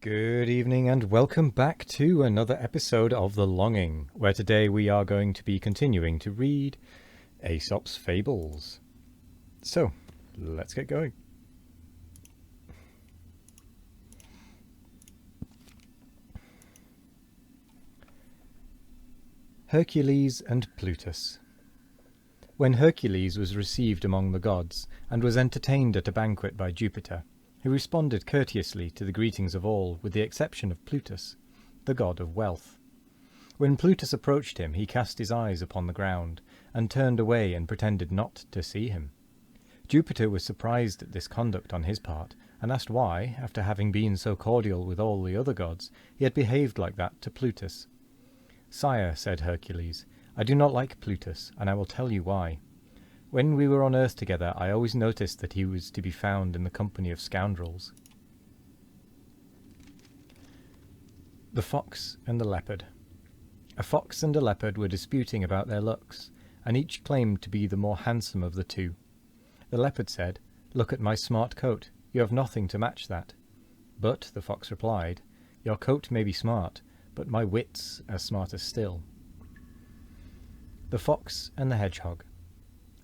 Good evening and welcome back to another episode of The Longing, where today we are going to be continuing to read Aesop's Fables. So, let's get going. Hercules and Plutus. When Hercules was received among the gods, and was entertained at a banquet by Jupiter, he responded courteously to the greetings of all, with the exception of Plutus, the god of wealth. When Plutus approached him, he cast his eyes upon the ground, and turned away and pretended not to see him. Jupiter was surprised at this conduct on his part, and asked why, after having been so cordial with all the other gods, he had behaved like that to Plutus. "Sire," said Hercules, "I do not like Plutus, and I will tell you why. When we were on earth together, I always noticed that he was to be found in the company of scoundrels." The Fox and the Leopard. A fox and a leopard were disputing about their looks, and each claimed to be the more handsome of the two. The leopard said, "Look at my smart coat. You have nothing to match that." "But," the fox replied, "your coat may be smart, but my wits are smarter still." The Fox and the Hedgehog.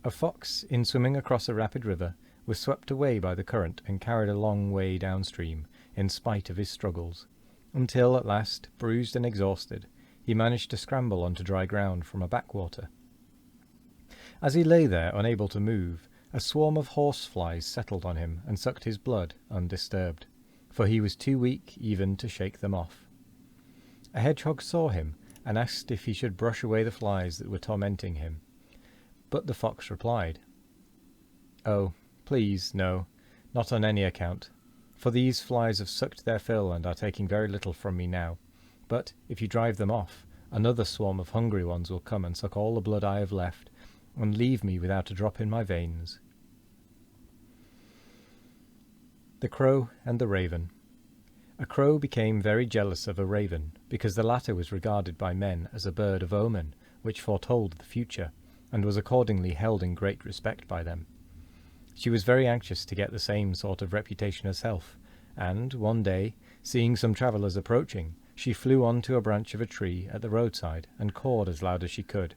A fox, in swimming across a rapid river, was swept away by the current and carried a long way downstream, in spite of his struggles, until at last, bruised and exhausted, he managed to scramble onto dry ground from a backwater. As he lay there, unable to move, a swarm of horseflies settled on him and sucked his blood undisturbed, for he was too weak even to shake them off. A hedgehog saw him, and asked if he should brush away the flies that were tormenting him. But the fox replied, "Oh, please, no, not on any account, for these flies have sucked their fill and are taking very little from me now. But if you drive them off, another swarm of hungry ones will come and suck all the blood I have left, and leave me without a drop in my veins." The Crow and the Raven. A crow became very jealous of a raven, because the latter was regarded by men as a bird of omen, which foretold the future, and was accordingly held in great respect by them. She was very anxious to get the same sort of reputation herself, and, one day, seeing some travellers approaching, she flew on to a branch of a tree at the roadside and cawed as loud as she could.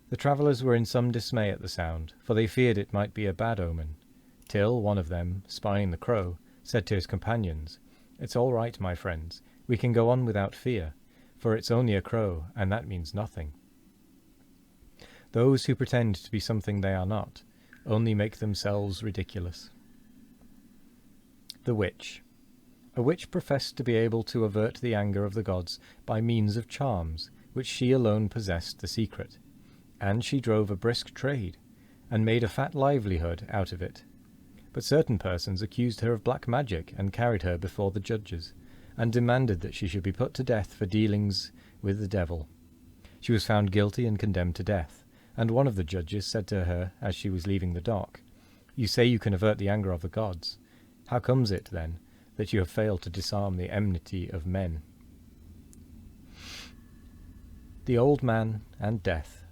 The travellers were in some dismay at the sound, for they feared it might be a bad omen, till one of them, spying the crow, said to his companions, "It's all right, my friends, we can go on without fear, for it's only a crow, and that means nothing." Those who pretend to be something they are not only make themselves ridiculous. The Witch. A witch professed to be able to avert the anger of the gods by means of charms, which she alone possessed the secret, and she drove a brisk trade, and made a fat livelihood out of it. But certain persons accused her of black magic and carried her before the judges, and demanded that she should be put to death for dealings with the devil. She was found guilty and condemned to death, and one of the judges said to her as she was leaving the dock, "You say you can avert the anger of the gods. How comes it, then, that you have failed to disarm the enmity of men?" The Old Man and Death.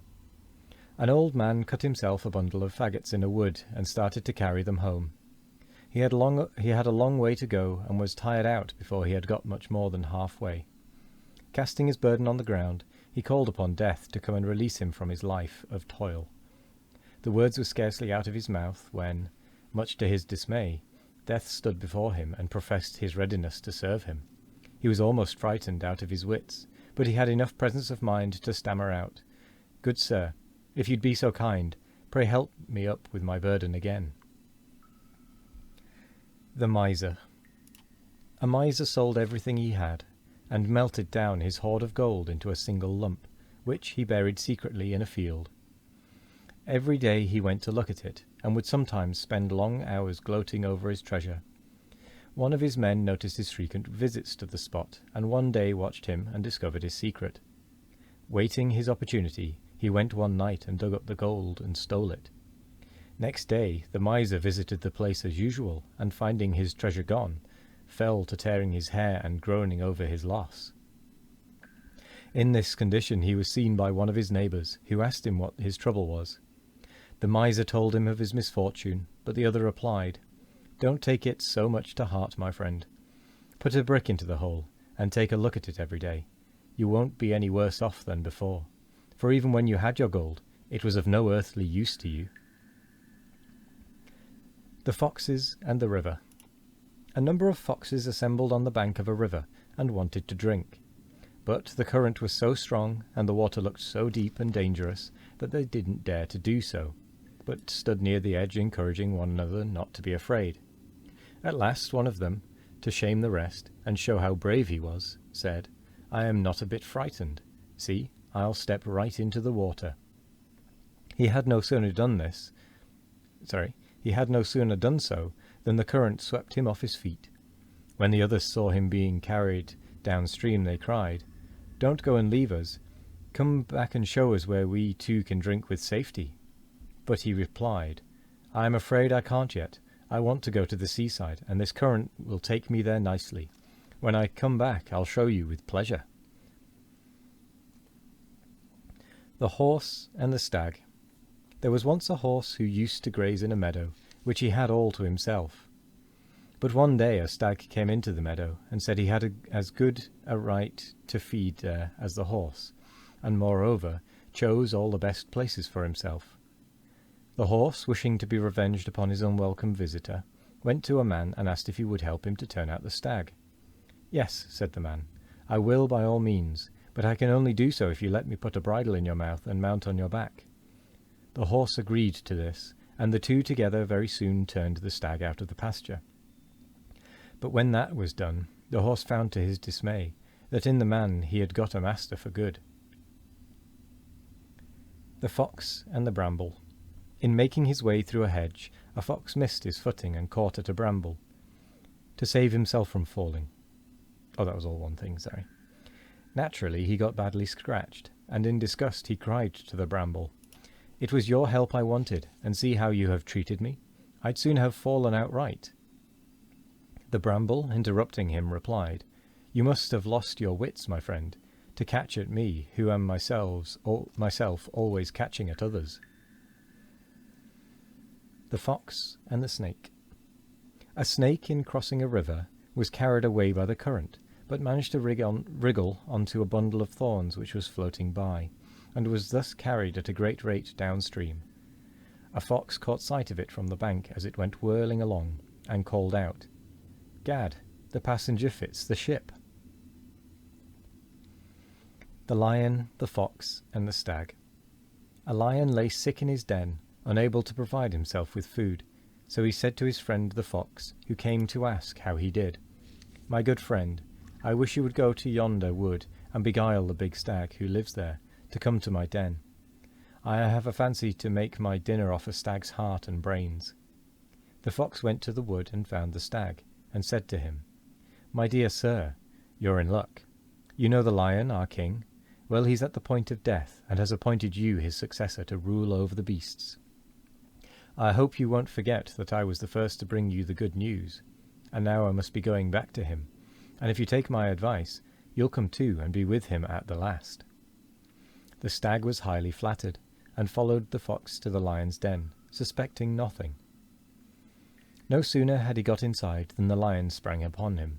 An old man cut himself a bundle of faggots in a wood and started to carry them home. He had a long way to go, and was tired out before he had got much more than halfway. Casting his burden on the ground, he called upon Death to come and release him from his life of toil. The words were scarcely out of his mouth when, much to his dismay, Death stood before him and professed his readiness to serve him. He was almost frightened out of his wits, but he had enough presence of mind to stammer out, "Good sir, if you'd be so kind, pray help me up with my burden again." The Miser. A miser sold everything he had, and melted down his hoard of gold into a single lump, which he buried secretly in a field. Every day he went to look at it, and would sometimes spend long hours gloating over his treasure. One of his men noticed his frequent visits to the spot, and one day watched him and discovered his secret. Waiting his opportunity, he went one night and dug up the gold and stole it. Next day the miser visited the place as usual, and finding his treasure gone, fell to tearing his hair and groaning over his loss. In this condition he was seen by one of his neighbours, who asked him what his trouble was. The miser told him of his misfortune, but the other replied, "Don't take it so much to heart, my friend. Put a brick into the hole, and take a look at it every day. You won't be any worse off than before, for even when you had your gold, it was of no earthly use to you. The foxes and the river. A number of foxes assembled on the bank of a river, and wanted to drink. But the current was so strong, and the water looked so deep and dangerous, that they didn't dare to do so, but stood near the edge encouraging one another not to be afraid. At last one of them, to shame the rest, and show how brave he was, said, "I am not a bit frightened. See, I'll step right into the water." He had no sooner done so than the current swept him off his feet. When the others saw him being carried downstream, they cried, "Don't go and leave us. Come back and show us where we too can drink with safety." But he replied, "I am afraid I can't yet. I want to go to the seaside, and this current will take me there nicely. When I come back, I'll show you with pleasure." The horse and the stag. There was once a horse who used to graze in a meadow, which he had all to himself. But one day a stag came into the meadow, and said he had as good a right to feed there as the horse, and moreover chose all the best places for himself. The horse, wishing to be revenged upon his unwelcome visitor, went to a man and asked if he would help him to turn out the stag. "Yes," said the man, "I will by all means, but I can only do so if you let me put a bridle in your mouth and mount on your back." The horse agreed to this, and the two together very soon turned the stag out of the pasture. But when that was done, the horse found to his dismay that in the man he had got a master for good. The fox and the bramble. In making his way through a hedge, a fox missed his footing and caught at a bramble. To save himself from falling. Oh, that was all one thing, sorry. Naturally, he got badly scratched, and in disgust he cried to the bramble, "It was your help I wanted, and see how you have treated me. I'd soon have fallen outright." The bramble, interrupting him, replied, "You must have lost your wits, my friend, to catch at me, who am myself always catching at others." The fox and the snake. A snake, in crossing a river, was carried away by the current, but managed to wriggle onto a bundle of thorns which was floating by, and was thus carried at a great rate downstream. A fox caught sight of it from the bank as it went whirling along, and called out, "Gad, the passenger fits the ship." The lion, the fox, and the stag. A lion lay sick in his den, unable to provide himself with food, so he said to his friend the fox, who came to ask how he did, "My good friend, I wish you would go to yonder wood and beguile the big stag who lives there to come to my den. I have a fancy to make my dinner off a stag's heart and brains." The fox went to the wood and found the stag, and said to him, "My dear sir, you're in luck. You know the lion, our king? Well, he's at the point of death, and has appointed you his successor to rule over the beasts. I hope you won't forget that I was the first to bring you the good news, and now I must be going back to him, and if you take my advice, you'll come too and be with him at the last." The stag was highly flattered, and followed the fox to the lion's den, suspecting nothing. No sooner had he got inside than the lion sprang upon him,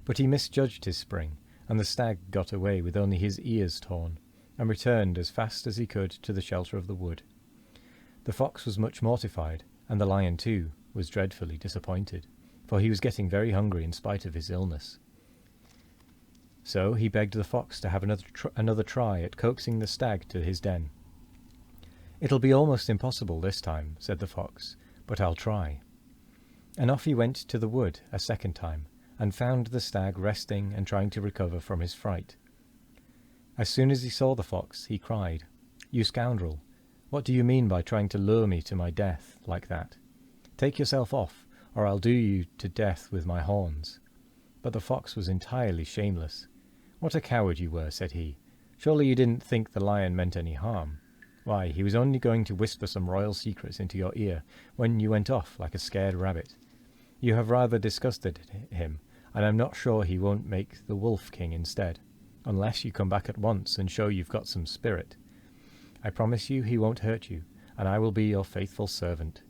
but he misjudged his spring, and the stag got away with only his ears torn, and returned as fast as he could to the shelter of the wood. The fox was much mortified, and the lion too was dreadfully disappointed, for he was getting very hungry in spite of his illness. So he begged the fox to have another try at coaxing the stag to his den. "It'll be almost impossible this time," said the fox, "but I'll try." And off he went to the wood a second time, and found the stag resting and trying to recover from his fright. As soon as he saw the fox, he cried, "You scoundrel, what do you mean by trying to lure me to my death like that? Take yourself off, or I'll do you to death with my horns." But the fox was entirely shameless. "What a coward you were," said he. "Surely you didn't think the lion meant any harm? Why, he was only going to whisper some royal secrets into your ear when you went off like a scared rabbit. You have rather disgusted him, and I'm not sure he won't make the wolf king instead, unless you come back at once and show you've got some spirit. I promise you he won't hurt you, and I will be your faithful servant."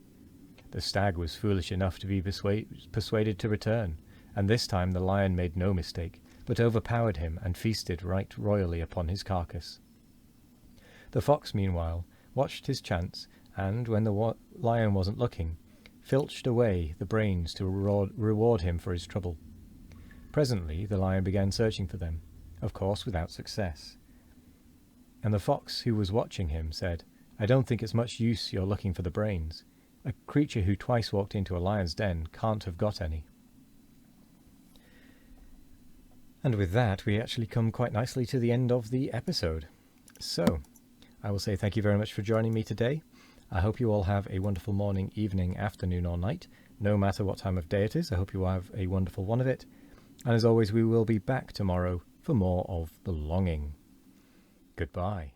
The stag was foolish enough to be persuaded to return, and this time the lion made no mistake, but overpowered him and feasted right royally upon his carcass. The fox, meanwhile, watched his chance, and, when the lion wasn't looking, filched away the brains to reward him for his trouble. Presently the lion began searching for them, of course without success. And the fox, who was watching him, said, "I don't think it's much use your looking for the brains. A creature who twice walked into a lion's den can't have got any." And with that, we actually come quite nicely to the end of the episode. So, I will say thank you very much for joining me today. I hope you all have a wonderful morning, evening, afternoon, or night. No matter what time of day it is, I hope you have a wonderful one of it. And as always, we will be back tomorrow for more of The Longing. Goodbye.